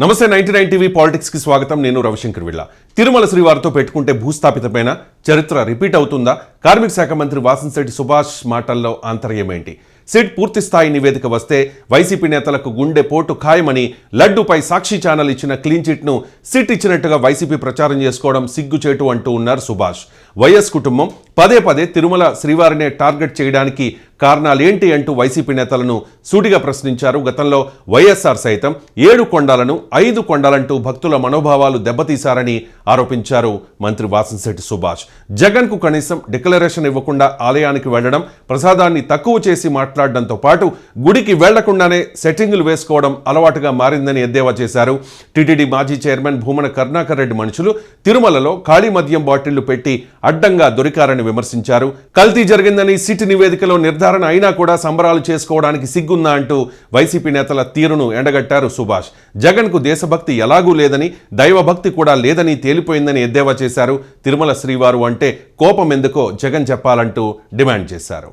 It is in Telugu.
నమస్తే 99 టీవీ పాలిటిక్స్ కి స్వాగతం. నేను రవిశంకర్ విళ్ళ. తిరుమల శ్రీవారితో పెట్టుకుంటే భూస్థాపితమైన చరిత్ర రిపీట్ అవుతుందా? కార్మిక శాఖ మంత్రి వాసంశెట్టి సుభాష్ మాటల్లో ఆంతర్యం ఏంటి? సిట్ పూర్తి స్థాయి నివేదిక వస్తే వైసీపీ నేతలకు గుండె పోటు ఖాయమని లడ్డూపై సాక్షి ఛానల్ ఇచ్చిన క్లీన్ చిట్ను సిట్ ఇచ్చినట్టుగా వైసీపీ ప్రచారం చేసుకోవడం సిగ్గుచేటు అంటూ ఉన్నారు సుభాష్. వైఎస్ కుటుంబం పదే పదే తిరుమల శ్రీవారినే టార్గెట్ చేయడానికి కారణాలేంటి అంటూ వైసీపీ నేతలను సూటిగా ప్రశ్నించారు. గతంలో వైఎస్ఆర్ సైతం 7 కొండలను 5 కొండలంటూ భక్తుల మనోభావాలు దెబ్బతీశారని ఆరోపించారు మంత్రి వాసంశెట్టి సుభాష్. జగన్కు కనీసం డిక్లరేషన్ ఇవ్వకుండా ఆలయానికి వెళ్లడం, ప్రసాదాన్ని తక్కువ చేసి మాట్లాడడంతో పాటు గుడికి వెళ్లకుండానే సెట్టింగులు వేసుకోవడం అలవాటుగా మారిందని ఎద్దేవా చేశారు. టీటీడీ మాజీ చైర్మన్ భూమన కరుణాకర్ రెడ్డి మనుషులు తిరుమలలో ఖాళీ మద్యం బాటిళ్లు పెట్టి అడ్డంగా దొరికారని విమర్శించారు. కల్తీ జరిగిందని సిట్ నివేదికలో నిర్ధారణ అయినా కూడా సంబరాలు చేసుకోవడానికి సిగ్గుందా అంటూ వైసీపీ నేతల తీరును ఎండగట్టారు సుభాష్. జగన్కు దేశభక్తి ఎలాగూ లేదని, దైవభక్తి కూడా లేదని తేలిపోయిందని ఎద్దేవా చేశారు. తిరుమల శ్రీవారు అంటే కోపం ఎందుకో జగన్ చెప్పాలంటూ డిమాండ్ చేశారు.